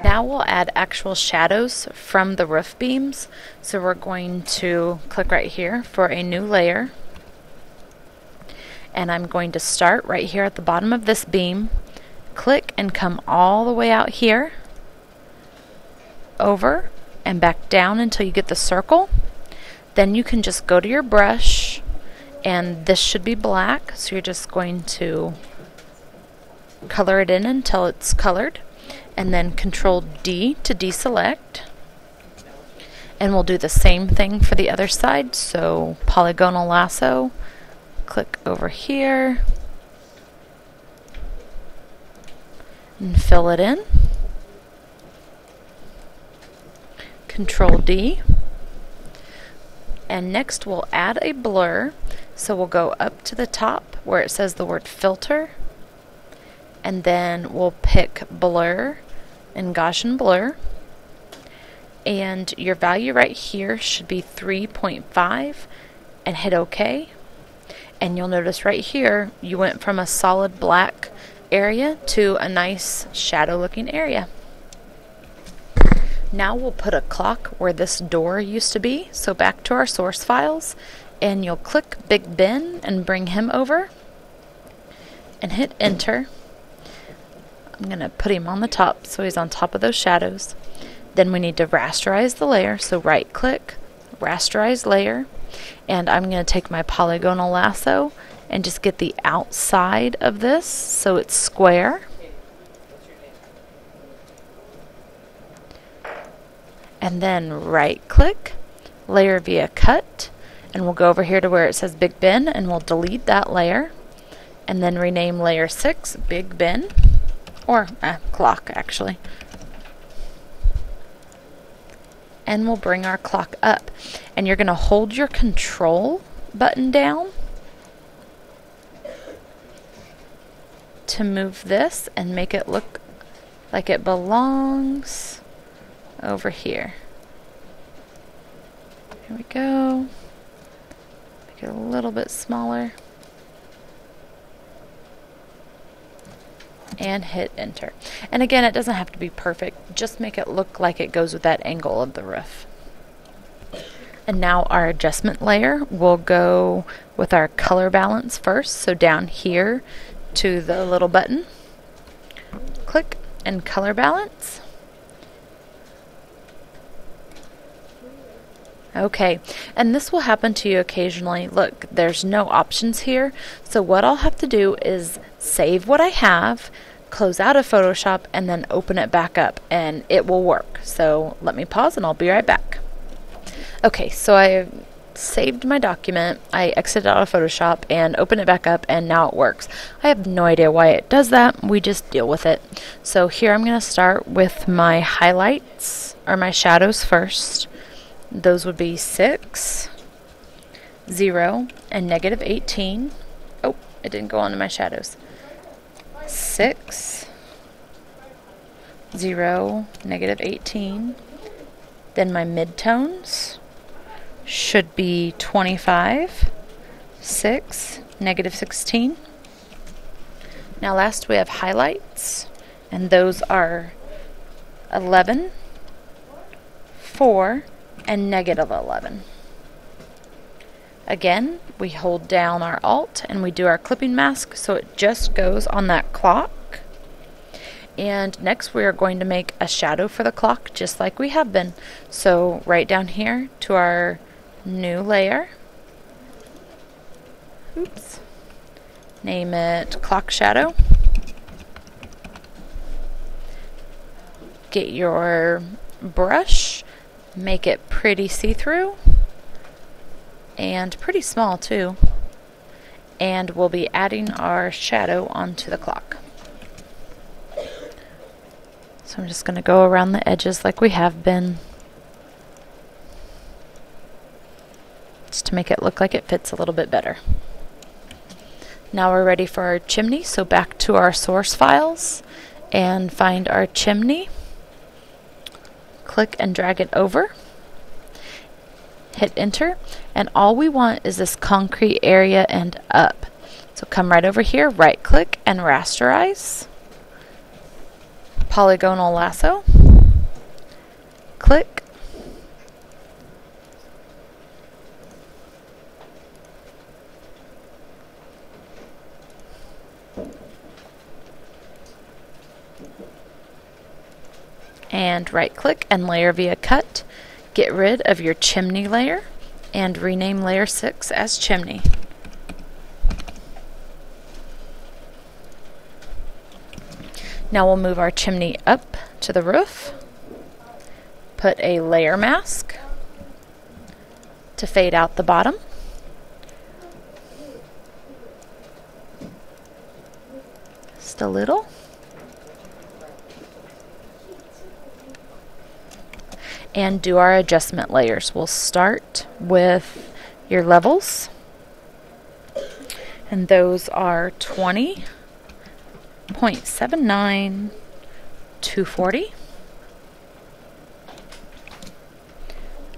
Now we'll add actual shadows from the roof beams. So we're going to click right here for a new layer. And I'm going to start right here at the bottom of this beam, click and come all the way out here, over and back down until you get the circle. Then you can just go to your brush, and this should be black, so you're just going to color it in until it's colored, and then Control D to deselect. And we'll do the same thing for the other side, so polygonal lasso, click over here and fill it in. Control D. And next we'll add a blur, so we'll go up to the top where it says the word filter, and then we'll pick blur and Gaussian blur, and your value right here should be 3.5, and hit OK. And you'll notice right here you went from a solid black area to a nice shadow looking area. Now we'll put a clock where this door used to be, so back to our source files, and you'll click Big Ben and bring him over and hit enter. I'm going to put him on the top so he's on top of those shadows. Then we need to rasterize the layer, so right click, rasterize layer, and I'm going to take my polygonal lasso and just get the outside of this so it's square. And then right click, layer via cut, and we'll go over here to where it says Big Ben and we'll delete that layer and then rename layer 6 Big Ben, or clock actually. And we'll bring our clock up, and you're going to hold your control button down to move this and make it look like it belongs over here. Here we go. Make it a little bit smaller. And hit enter. And again, it doesn't have to be perfect. Just make it look like it goes with that angle of the roof. And now our adjustment layer will go with our color balance first. So down here to the little button, click and color balance. Okay, and this will happen to you occasionally. Look, there's no options here. So what I'll have to do is save what I have, close out of Photoshop, and then open it back up, and it will work. So let me pause and I'll be right back. Okay, so I saved my document, I exited out of Photoshop and opened it back up, and now it works. I have no idea why it does that. We just deal with it. So here I'm going to start with my highlights, or my shadows first. Those would be 6, 0, and -18. Oh, it didn't go onto my shadows. 6, 0, -18. Then my midtones should be 25, 6, -16. Now last we have highlights, and those are 11, 4, and -11. Again, we hold down our Alt and we do our clipping mask so it just goes on that clock. And next we are going to make a shadow for the clock just like we have been. So right down here to our new layer. Oops. Name it Clock Shadow. Get your brush. Make it pretty see-through and pretty small too, and we'll be adding our shadow onto the clock. So I'm just going to go around the edges like we have been, just to make it look like it fits a little bit better. Now we're ready for our chimney, so back to our source files and find our chimney. Click and drag it over, hit enter, and all we want is this concrete area and up. So come right over here, right click and rasterize, polygonal lasso, click, and right click and layer via cut. Get rid of your chimney layer and rename layer 6 as chimney. Now we'll move our chimney up to the roof, put a layer mask to fade out the bottom, just a little. And do our adjustment layers. We'll start with your levels, and those are 20, 0.79, 240.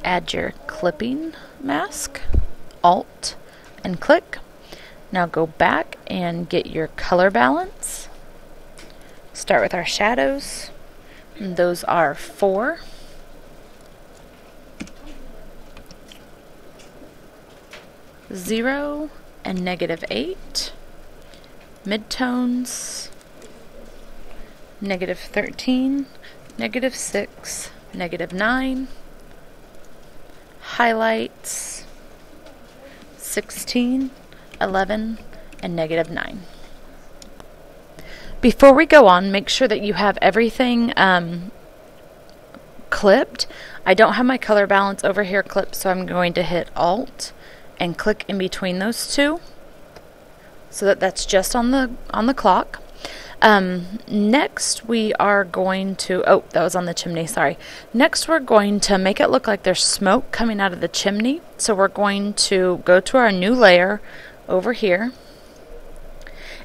Add your clipping mask, Alt and click. Now go back and get your color balance. Start with our shadows, and those are 4, 0, and -8. Midtones, -13, -6, -9. Highlights, 16, 11, and -9. Before we go on, make sure that you have everything clipped. I don't have my color balance over here clipped, so I'm going to hit Alt and click in between those two, so that that's just on the clock. Next we are going to, oh, that was on the chimney, sorry. Next we're going to make it look like there's smoke coming out of the chimney. So we're going to go to our new layer over here,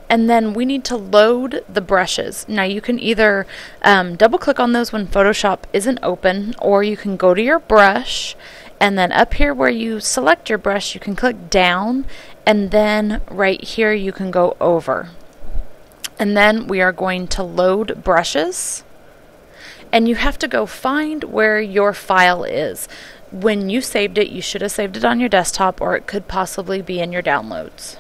and then we need to load the brushes. Now you can either double click on those when Photoshop isn't open, or you can go to your brush, and then up here where you select your brush, you can click down, and then right here you can go over. And then we are going to load brushes, and you have to go find where your file is. When you saved it, you should have saved it on your desktop, or it could possibly be in your downloads.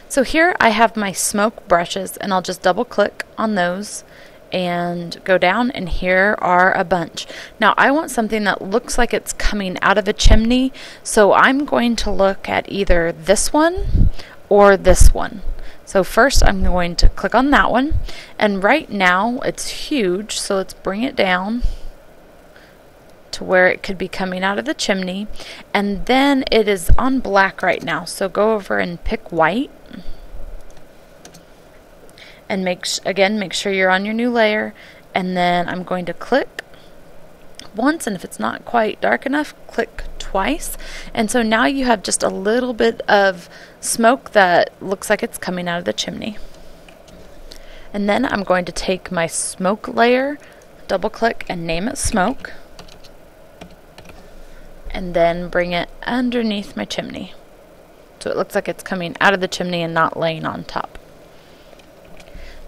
So here I have my smoke brushes, and I'll just double click on those and go down, and here are a bunch. Now I want something that looks like it's coming out of a chimney, so I'm going to look at either this one or this one. So first I'm going to click on that one, and right now it's huge, so let's bring it down to where it could be coming out of the chimney, and then it is on black right now, so go over and pick white. And make sure you're on your new layer, and then I'm going to click once, and if it's not quite dark enough, click twice. And so now you have just a little bit of smoke that looks like it's coming out of the chimney. And then I'm going to take my smoke layer, double click and name it smoke, and then bring it underneath my chimney, so it looks like it's coming out of the chimney and not laying on top.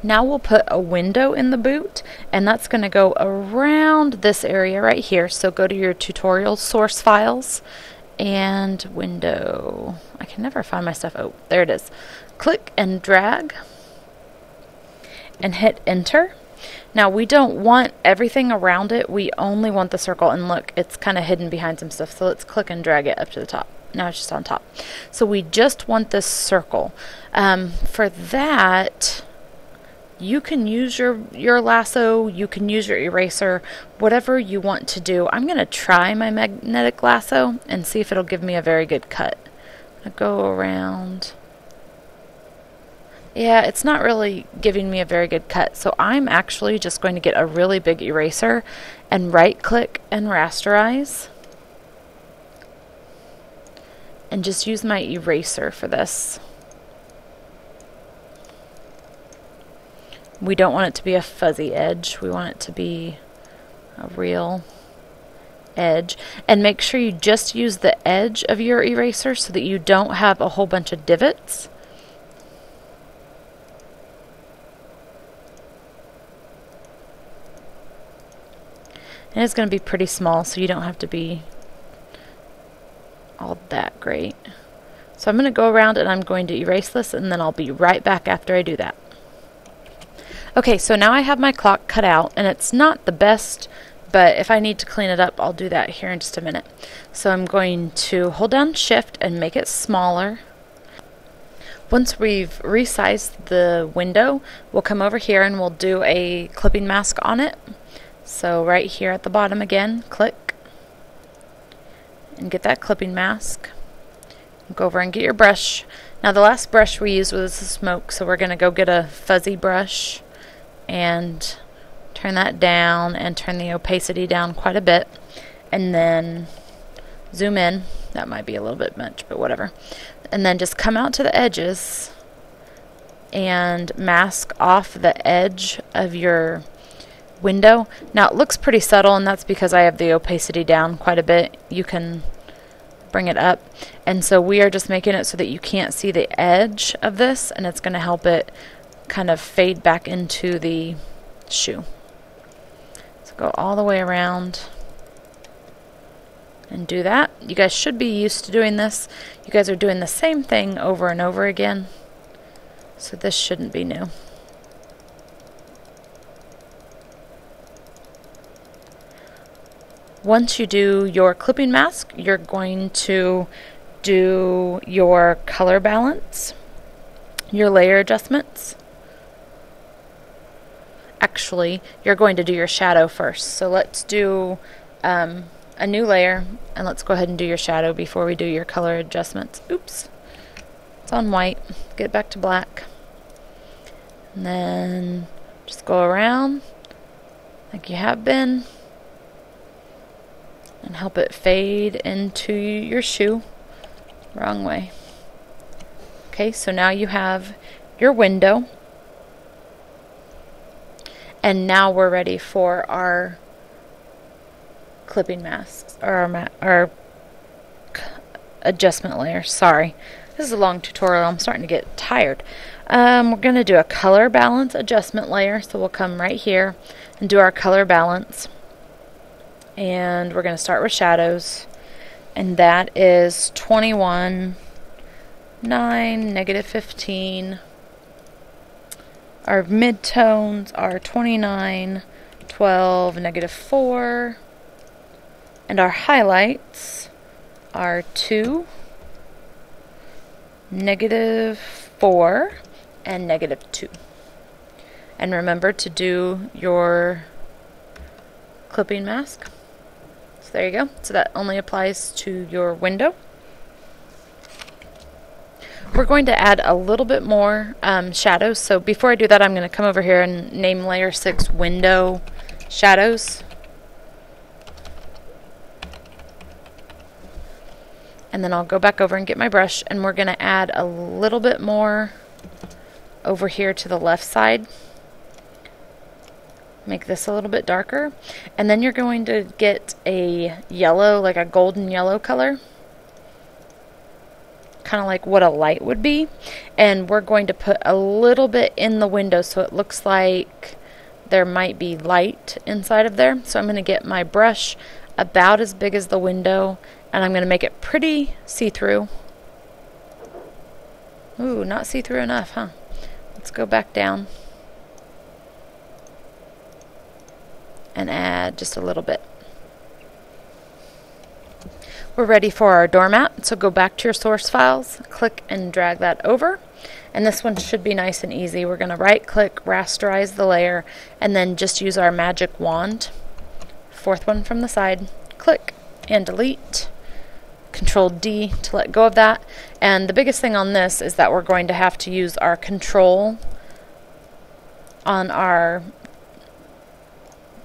Now we'll put a window in the boot, and that's going to go around this area right here. So go to your tutorial source files and window. I can never find my stuff. Oh, there it is. Click and drag and hit enter. Now we don't want everything around it. We only want the circle, and look, it's kind of hidden behind some stuff. So let's click and drag it up to the top. Now it's just on top. So we just want this circle. For that, you can use your lasso, you can use your eraser, whatever you want to do. I'm going to try my magnetic lasso and see if it'll give me a very good cut. I'll go around. Yeah, it's not really giving me a very good cut, so I'm actually just going to get a really big eraser and right click and rasterize. And just use my eraser for this. We don't want it to be a fuzzy edge. We want it to be a real edge. And make sure you just use the edge of your eraser so that you don't have a whole bunch of divots. And it's going to be pretty small, so you don't have to be all that great. So I'm going to go around and I'm going to erase this, and then I'll be right back after I do that. Okay, so now I have my clock cut out, and it's not the best, but if I need to clean it up, I'll do that here in just a minute. So I'm going to hold down Shift and make it smaller. Once we've resized the window, we'll come over here and we'll do a clipping mask on it. So right here at the bottom again, click and get that clipping mask. Go over and get your brush. Now the last brush we used was the smoke, so we're going to go get a fuzzy brush and turn that down and turn the opacity down quite a bit, and then zoom in. That might be a little bit much, but whatever. And then just come out to the edges and mask off the edge of your window. Now it looks pretty subtle, and that's because I have the opacity down quite a bit. You can bring it up, and so we are just making it so that you can't see the edge of this, and it's going to help it kind of fade back into the shoe. So go all the way around and do that. You guys should be used to doing this. You guys are doing the same thing over and over again, so this shouldn't be new. Once you do your clipping mask, you're going to do your color balance, your layer adjustments. Actually, you're going to do your shadow first. So let's do a new layer, and let's go ahead and do your shadow before we do your color adjustments. Oops, it's on white. Get it back to black. And then just go around like you have been and help it fade into your shoe. Wrong way. Okay, so now you have your window, and now we're ready for our clipping masks, or our adjustment layer. Sorry, this is a long tutorial. I'm starting to get tired. We're going to do a color balance adjustment layer, so we'll come right here and do our color balance. And we're going to start with shadows, and that is 21, 9, negative 15. Our midtones are 29, 12, negative 4. And our highlights are 2, negative 4, and negative 2. And remember to do your clipping mask. So there you go. So that only applies to your window. We're going to add a little bit more shadows. So before I do that, I'm going to come over here and name layer 6 window shadows. And then I'll go back over and get my brush, and we're going to add a little bit more over here to the left side. Make this a little bit darker, and then you're going to get a yellow, like a golden yellow color, kind of like what a light would be, and we're going to put a little bit in the window so it looks like there might be light inside of there. So I'm going to get my brush about as big as the window, and I'm going to make it pretty see-through. Ooh, not see-through enough, huh? Let's go back down and add just a little bit. We're ready for our doormat, so go back to your source files, click and drag that over, and this one should be nice and easy. We're going to right-click, rasterize the layer, and then just use our magic wand. Fourth one from the side, click and delete. Control D to let go of that. And the biggest thing on this is that we're going to have to use our control on our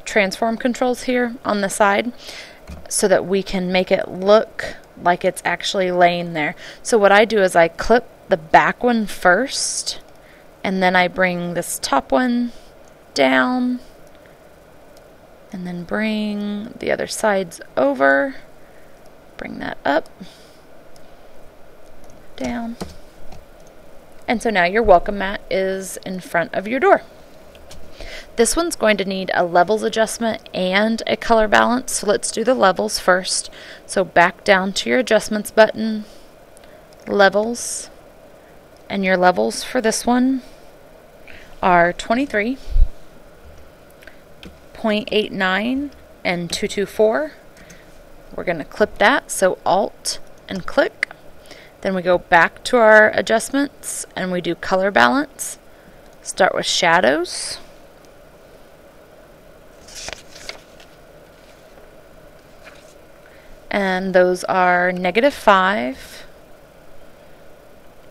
transform controls here on the side so that we can make it look like it's actually laying there. So what I do is I clip the back one first, and then I bring this top one down, and then bring the other sides over. Bring that up, down, and so now your welcome mat is in front of your door. This one's going to need a levels adjustment and a color balance, so let's do the levels first. So back down to your adjustments button, levels, and your levels for this one are 23, 0.89, and 224. We're going to clip that, so Alt and click. Then we go back to our adjustments and we do color balance. Start with shadows. And those are -5,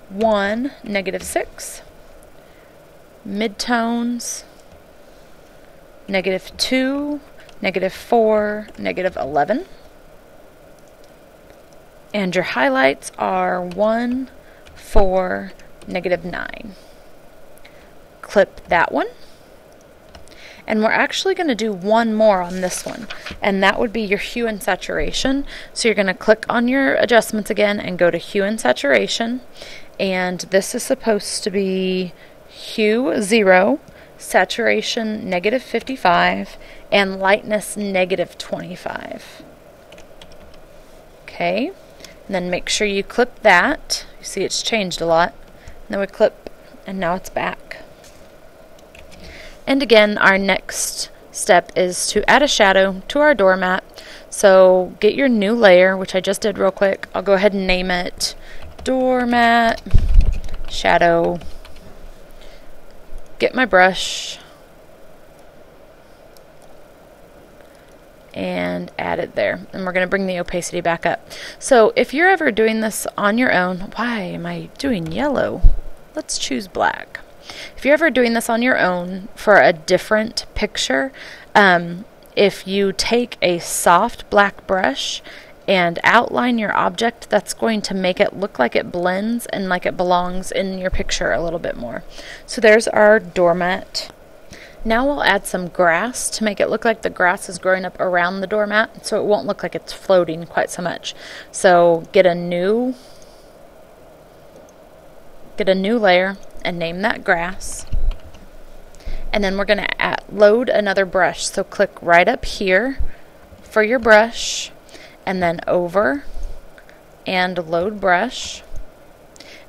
1, -6, midtones, -2, -4, -11. And your highlights are 1, 4, -9. Clip that one. And we're actually going to do one more on this one, and that would be your hue and saturation. So you're going to click on your adjustments again and go to hue and saturation, and this is supposed to be hue 0, saturation -55, and lightness -25. Okay, and then make sure you clip that. You see it's changed a lot. And then we clip, and now it's back. And again, our next step is to add a shadow to our doormat. So get your new layer, which I just did real quick. I'll go ahead and name it Doormat Shadow. Get my brush and add it there. And we're going to bring the opacity back up. So if you're ever doing this on your own, why am I doing yellow? Let's choose black. If you're ever doing this on your own for a different picture, if you take a soft black brush and outline your object, that's going to make it look like it blends and like it belongs in your picture a little bit more. So there's our doormat. Now we'll add some grass to make it look like the grass is growing up around the doormat, so it won't look like it's floating quite so much. So get a new layer and name that grass. And then we're going to load another brush. So click right up here for your brush, and then over and load brush.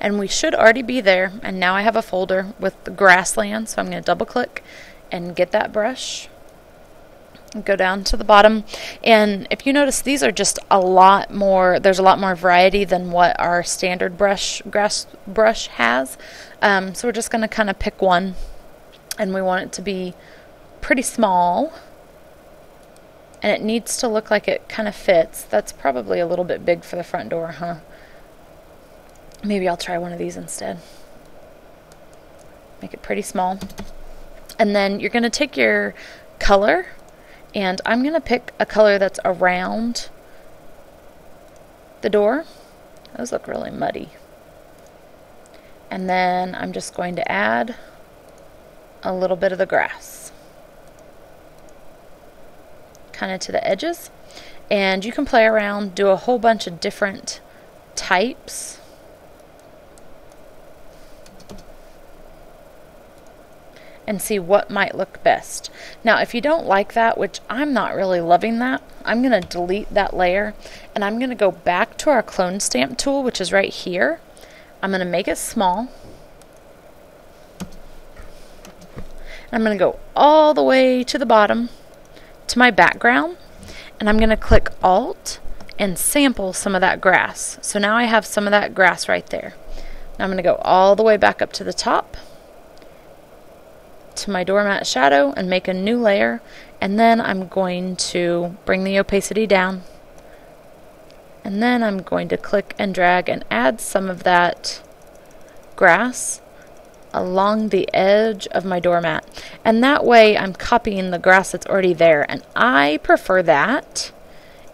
And we should already be there. And now I have a folder with the grassland, so I'm going to double click and get that brush. Go down to the bottom, and if you notice, these are just a lot more, there's a lot more variety than what our standard grass brush has. So we're just going to kind of pick one, and we want it to be pretty small, and it needs to look like it kind of fits. That's probably a little bit big for the front door, huh? Maybe I'll try one of these instead. Make it pretty small. And then you're going to take your color, and I'm going to pick a color that's around the door. Those look really muddy. And then I'm just going to add a little bit of the grass, kind of to the edges. And you can play around, do a whole bunch of different types. And see what might look best. Now, if you don't like that, which I'm not really loving that, I'm going to delete that layer, and I'm going to go back to our clone stamp tool, which is right here. I'm going to make it small. I'm going to go all the way to the bottom to my background, and I'm going to click Alt and sample some of that grass. So now I have some of that grass right there. Now I'm going to go all the way back up to the top to my doormat shadow and make a new layer, and then I'm going to bring the opacity down, and then I'm going to click and drag and add some of that grass along the edge of my doormat, and that way I'm copying the grass that's already there, and I prefer that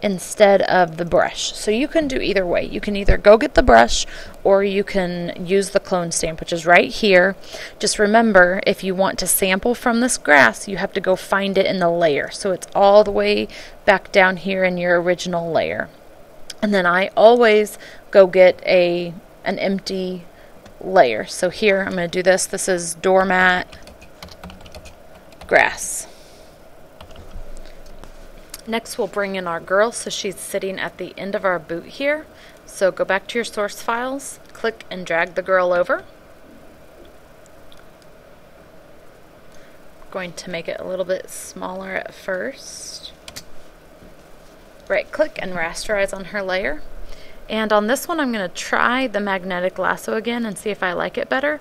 instead of the brush. So you can do either way. You can either go get the brush, or you can use the clone stamp, which is right here. Just remember, if you want to sample from this grass, you have to go find it in the layer. So it's all the way back down here in your original layer. And then I always go get an empty layer. So here I'm going to do this. This is doormat grass. Next we'll bring in our girl, so she's sitting at the end of our boot here. So go back to your source files, click and drag the girl over. Going to make it a little bit smaller at first. Right click and rasterize on her layer. And on this one I'm going to try the magnetic lasso again and see if I like it better.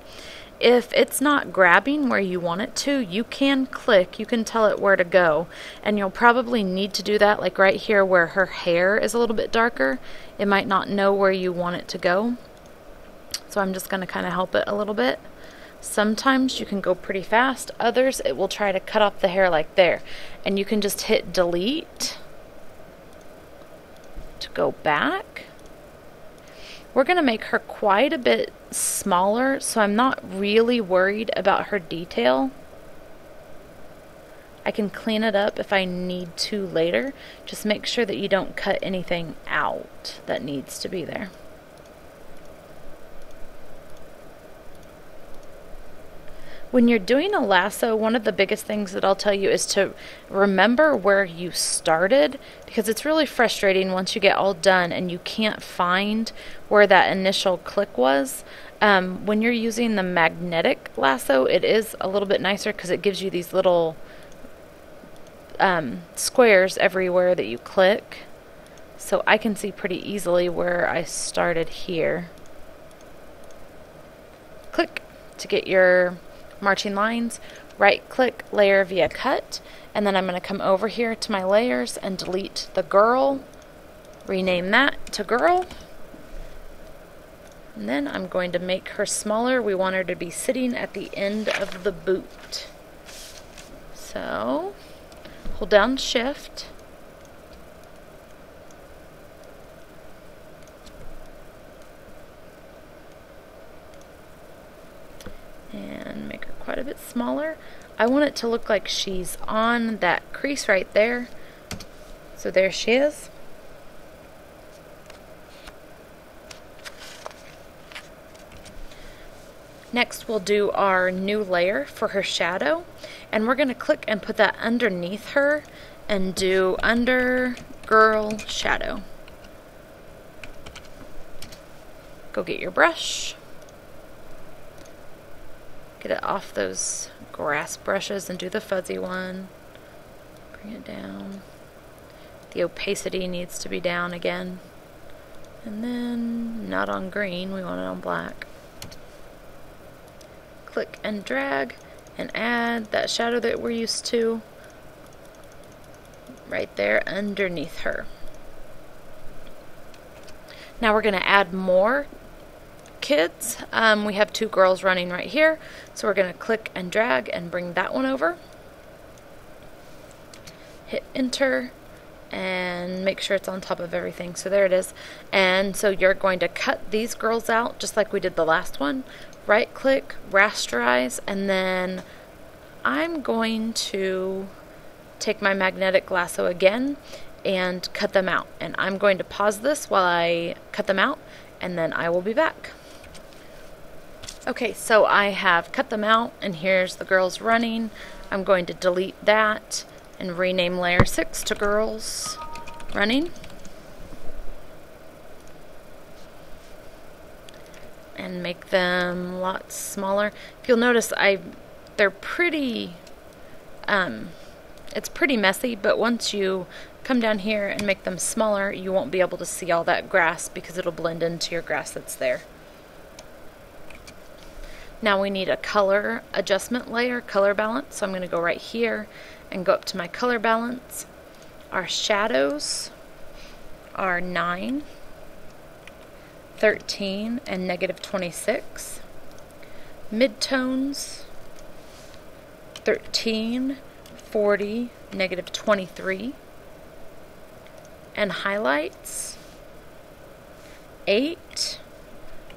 If it's not grabbing where you want it to, you can click, you can tell it where to go. And you'll probably need to do that, like right here where her hair is a little bit darker. It might not know where you want it to go. So I'm just going to kind of help it a little bit. Sometimes you can go pretty fast, others it will try to cut off the hair like there. And you can just hit delete to go back. We're going to make her quite a bit smaller, so I'm not really worried about her detail. I can clean it up if I need to later. Just make sure that you don't cut anything out that needs to be there. When you're doing a lasso, one of the biggest things that I'll tell you is to remember where you started, because it's really frustrating once you get all done and you can't find where that initial click was. When you're using the magnetic lasso, it is a little bit nicer because it gives you these little squares everywhere that you click. So I can see pretty easily where I started here. Click to get your marching lines, right click, layer via cut, and then I'm going to come over here to my layers and delete the girl, rename that to girl, and then I'm going to make her smaller. We want her to be sitting at the end of the boot. So hold down shift, and make her quite a bit smaller. I want it to look like she's on that crease right there. So there she is. Next we'll do our new layer for her shadow, and we're going to click and put that underneath her and do under girl shadow. Go get your brush. Get it off those grass brushes and do the fuzzy one. Bring it down. The opacity needs to be down again. And then not on green, we want it on black. Click and drag and add that shadow that we're used to right there underneath her. Now we're going to add more kids. We have two girls running right here, so we're going to click and drag and bring that one over. Hit enter and make sure it's on top of everything. So there it is. And so you're going to cut these girls out just like we did the last one. Right click, rasterize, and then I'm going to take my magnetic lasso again and cut them out. And I'm going to pause this while I cut them out, and then I will be back. Okay, so I have cut them out, and here's the girls running. I'm going to delete that and rename layer 6 to girls running. And make them lots smaller. If you'll notice, they're pretty, it's pretty messy, but once you come down here and make them smaller, you won't be able to see all that grass because it'll blend into your grass that's there. Now we need a color adjustment layer, color balance. So I'm going to go right here and go up to my color balance. Our shadows are 9, 13, and -26. Midtones, 13, 40, -23. And highlights, 8,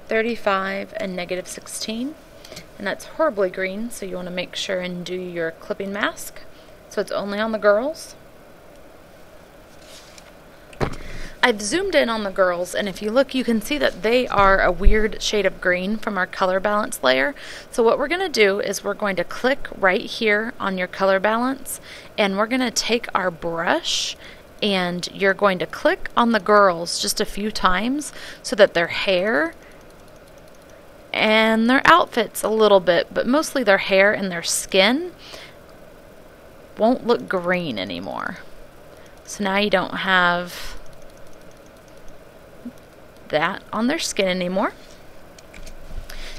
35, and -16. And that's horribly green, so you want to make sure and do your clipping mask so it's only on the girls. I've zoomed in on the girls, and if you look, you can see that they are a weird shade of green from our color balance layer. So what we're going to do is we're going to click right here on your color balance, and we're going to take our brush, and you're going to click on the girls just a few times so that their hair and their outfits a little bit, but mostly their hair and their skin won't look green anymore. So now you don't have that on their skin anymore.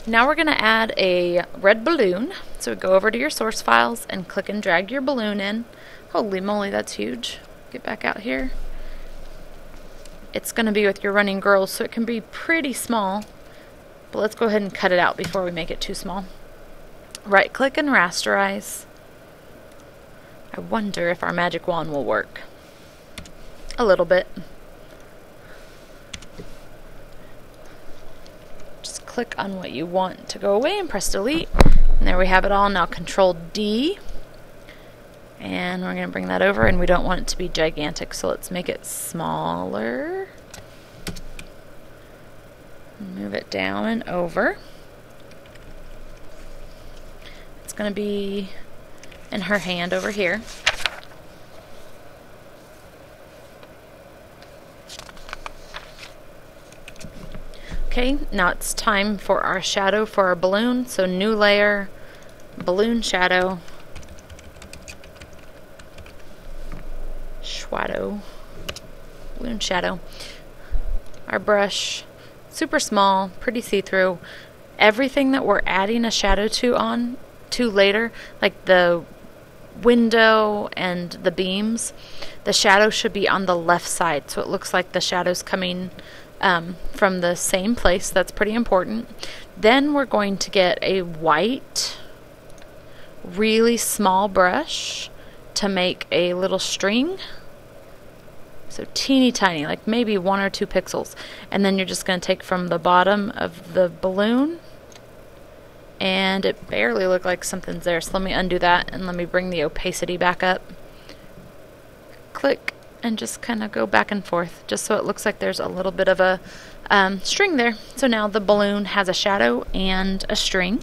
Now we're going to add a red balloon. So go over to your source files and click and drag your balloon in. Holy moly, that's huge. Get back out here. It's going to be with your running girls, so it can be pretty small. But let's go ahead and cut it out before we make it too small. Right click and rasterize. I wonder if our magic wand will work. A little bit. Click on what you want to go away and press delete, and there we have it all. Now Control D, and we're going to bring that over, and we don't want it to be gigantic, so let's make it smaller. Move it down and over. It's going to be in her hand over here. Okay, now it's time for our shadow for our balloon. So new layer, balloon shadow, balloon shadow. Our brush, super small, pretty see-through. Everything that we're adding a shadow to later, like the window and the beams, the shadow should be on the left side, so it looks like the shadow's coming from the same place. That's pretty important. Then we're going to get a white, really small brush to make a little string. So teeny tiny, like maybe 1 or 2 pixels. And then you're just going to take from the bottom of the balloon, and it barely looked like something's there. So let me undo that and let me bring the opacity back up. Click. And just kind of go back and forth, just so it looks like there's a little bit of a string there. So now the balloon has a shadow and a string.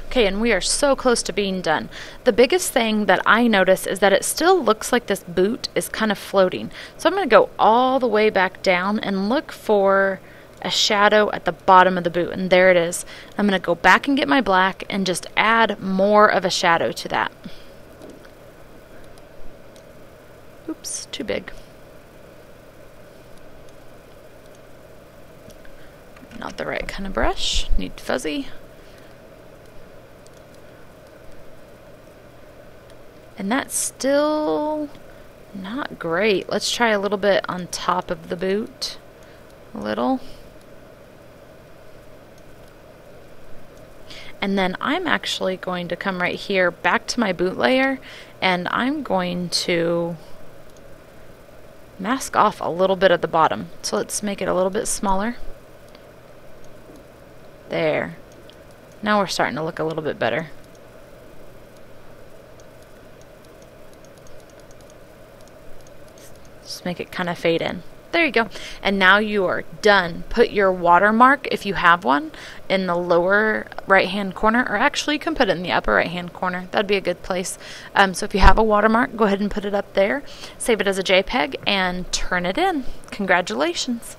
Okay, and we are so close to being done. The biggest thing that I notice is that it still looks like this boot is kind of floating. So I'm going to go all the way back down and look for a shadow at the bottom of the boot, and there it is. I'm going to go back and get my black and just add more of a shadow to that. Oops, too big. Not the right kind of brush. Need fuzzy. And that's still not great. Let's try a little bit on top of the boot. A little. And then I'm actually going to come right here back to my boot layer, and I'm going to mask off a little bit at the bottom. So let's make it a little bit smaller. There. Now we're starting to look a little bit better. Just make it kind of fade in. There you go. And now you are done. Put your watermark, if you have one, in the lower right-hand corner, or actually you can put it in the upper right-hand corner. That'd be a good place. So if you have a watermark, go ahead and put it up there. Save it as a JPEG and turn it in. Congratulations.